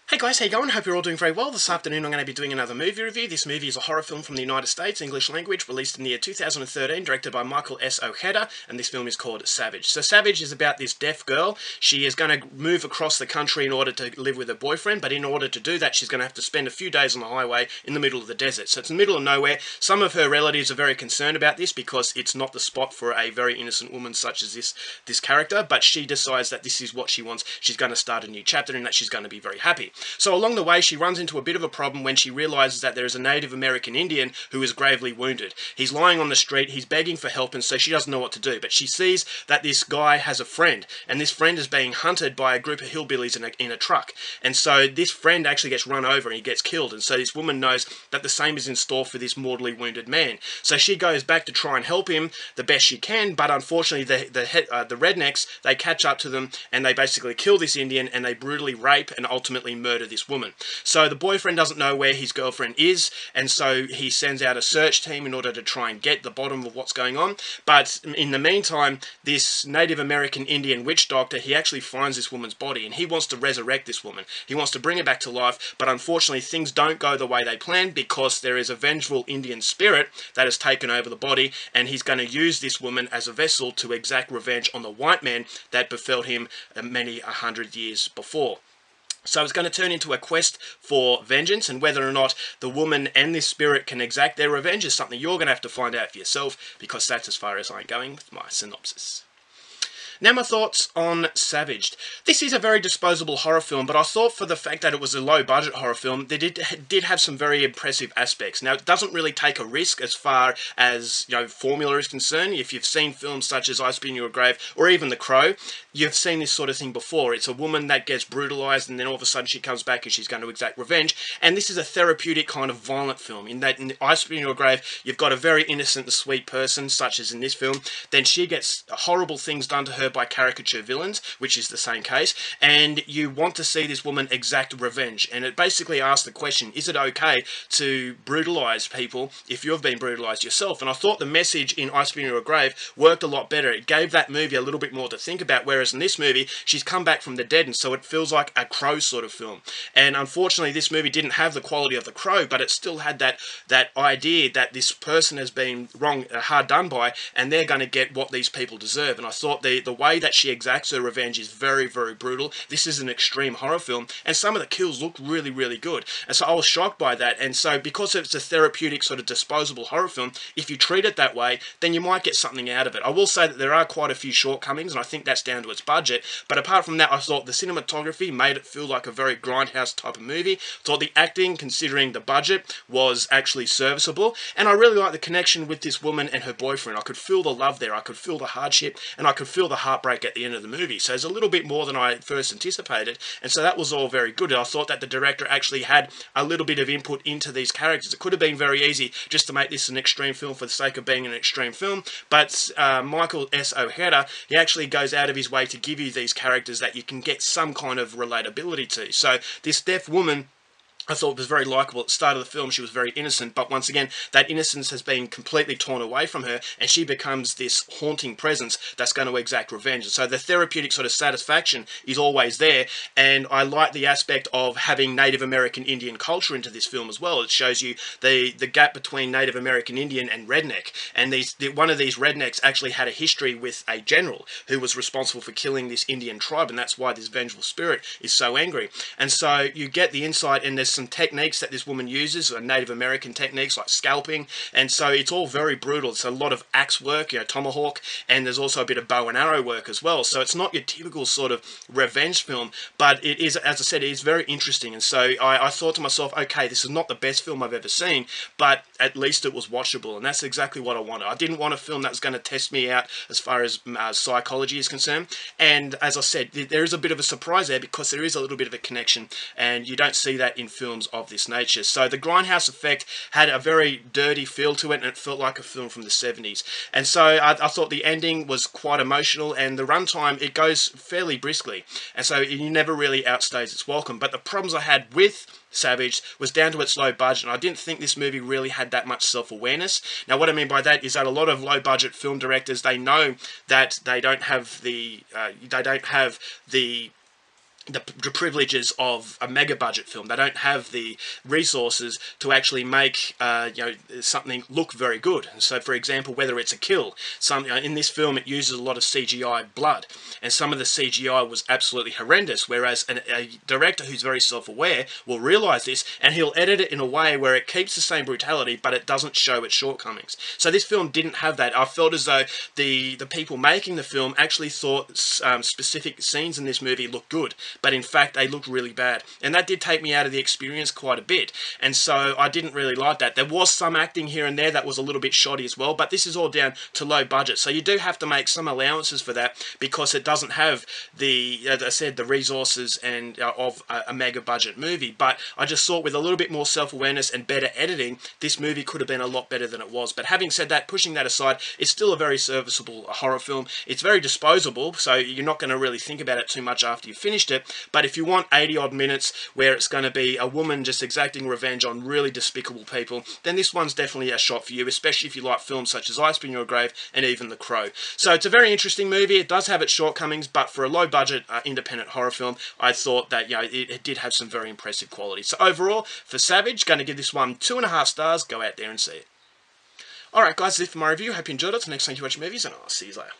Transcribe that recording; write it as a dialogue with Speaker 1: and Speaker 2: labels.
Speaker 1: Hey guys, how you going? Hope you're all doing very well. This afternoon I'm going to be doing another movie review. This movie is a horror film from the United States, English language, released in the year 2013, directed by Michael S. Ojeda, and this film is called Savage. So Savage is about this deaf girl. She is going to move across the country in order to live with her boyfriend, but in order to do that she's going to have to spend a few days on the highway in the middle of the desert. So it's in the middle of nowhere. Some of her relatives are very concerned about this because it's not the spot for a very innocent woman such as this character, but she decides that this is what she wants. She's going to start a new chapter and that she's going to be very happy. So along the way she runs into a bit of a problem when she realizes that there is a Native American Indian who is gravely wounded. He's lying on the street, he's begging for help, and so she doesn't know what to do. But she sees that this guy has a friend, and this friend is being hunted by a group of hillbillies in a truck. And so this friend actually gets run over and he gets killed. And so this woman knows that the same is in store for this mortally wounded man. So she goes back to try and help him the best she can, but unfortunately the rednecks, they catch up to them and they basically kill this Indian and they brutally rape and ultimately murder this woman. So the boyfriend doesn't know where his girlfriend is, and so he sends out a search team in order to try and get the bottom of what's going on. But in the meantime, this Native American Indian witch doctor, he actually finds this woman's body, and he wants to resurrect this woman. He wants to bring her back to life, but unfortunately things don't go the way they planned because there is a vengeful Indian spirit that has taken over the body, and he's going to use this woman as a vessel to exact revenge on the white man that befell him many 100 years before. So it's going to turn into a quest for vengeance, and whether or not the woman and this spirit can exact their revenge is something you're going to have to find out for yourself, because that's as far as I'm going with my synopsis. Now my thoughts on Savage. This is a very disposable horror film, but I thought for the fact that it was a low-budget horror film, they did have some very impressive aspects. Now, it doesn't really take a risk as far as, formula is concerned. If you've seen films such as I Spit in Your Grave, or even The Crow, you've seen this sort of thing before. It's a woman that gets brutalized, and then all of a sudden she comes back and she's going to exact revenge. And this is a therapeutic kind of violent film, in that in I Spit in Your Grave, you've got a very innocent and sweet person, such as in this film. Then she gets horrible things done to her by caricature villains, which is the same case, and you want to see this woman exact revenge. And it basically asks the question, is it okay to brutalize people if you've been brutalized yourself? And I thought the message in I Spit in Your Grave worked a lot better. It gave that movie a little bit more to think about, whereas in this movie she's come back from the dead, and so it feels like a Crow sort of film. And unfortunately this movie didn't have the quality of The Crow, but it still had that idea that this person has been hard done by, and they're going to get what these people deserve. And I thought the way that she exacts her revenge is very, very brutal. This is an extreme horror film, and some of the kills look really, really good. And so I was shocked by that. And so because it's a therapeutic sort of disposable horror film, if you treat it that way, then you might get something out of it. I will say that there are quite a few shortcomings, and I think that's down to its budget. But apart from that, I thought the cinematography made it feel like a very grindhouse type of movie. Thought the acting, considering the budget, was actually serviceable. And I really liked the connection with this woman and her boyfriend. I could feel the love there. I could feel the hardship, and I could feel the heartbreak at the end of the movie. So it's a little bit more than I first anticipated, and so that was all very good. I thought that the director actually had a little bit of input into these characters. It could have been very easy just to make this an extreme film for the sake of being an extreme film, but Michael S. Ojeda, he actually goes out of his way to give you these characters that you can get some kind of relatability to. So this deaf woman, I thought was very likeable. At the start of the film, she was very innocent, but once again, that innocence has been completely torn away from her, and she becomes this haunting presence that's going to exact revenge. And so the therapeutic sort of satisfaction is always there, and I like the aspect of having Native American Indian culture into this film as well. It shows you the gap between Native American Indian and redneck, and one of these rednecks actually had a history with a general who was responsible for killing this Indian tribe, and that's why this vengeful spirit is so angry. And so you get the insight, and there's some techniques that this woman uses, Native American techniques like scalping, and so it's all very brutal. It's a lot of axe work, tomahawk, and there's also a bit of bow and arrow work as well. So it's not your typical sort of revenge film, but it is, as I said, it is very interesting. And so I thought to myself, okay, this is not the best film I've ever seen, but at least it was watchable, and that's exactly what I wanted. I didn't want a film that was going to test me out as far as psychology is concerned, and as I said, there is a bit of a surprise there because there is a little bit of a connection, and you don't see that in films of this nature. So the grindhouse effect had a very dirty feel to it, and it felt like a film from the 70s. And so I thought the ending was quite emotional, and the runtime, it goes fairly briskly, and so it never really outstays its welcome. But the problems I had with Savage was down to its low budget, and I didn't think this movie really had that much self-awareness. Now what I mean by that is that a lot of low-budget film directors, they know that they don't have the the privileges of a mega budget film. They don't have the resources to actually make something look very good. And so, for example, whether it's a kill, in this film it uses a lot of CGI blood, and some of the CGI was absolutely horrendous. Whereas a director who's very self-aware will realise this, and he'll edit it in a way where it keeps the same brutality, but it doesn't show its shortcomings. So this film didn't have that. I felt as though the people making the film actually thought specific scenes in this movie looked good, but in fact they looked really bad, and that did take me out of the experience quite a bit, and so I didn't really like that. There was some acting here and there that was a little bit shoddy as well, but this is all down to low budget, so you do have to make some allowances for that, because it doesn't have the, as I said, the resources and of a mega budget movie. But I just thought with a little bit more self-awareness and better editing, this movie could have been a lot better than it was. But having said that, pushing that aside, it's still a very serviceable horror film. It's very disposable, so you're not going to really think about it too much after you've finished it. But if you want 80 odd minutes where it's going to be a woman just exacting revenge on really despicable people, then this one's definitely a shot for you, especially if you like films such as I Spin Your Grave and even The Crow. So it's a very interesting movie. It does have its shortcomings, but for a low budget independent horror film, I thought that it did have some very impressive quality. So overall, for Savage, going to give this one 2.5 stars. Go out there and see it. Alright guys, that's it for my review. Hope you enjoyed it. Till next time you watch movies, and I'll see you later.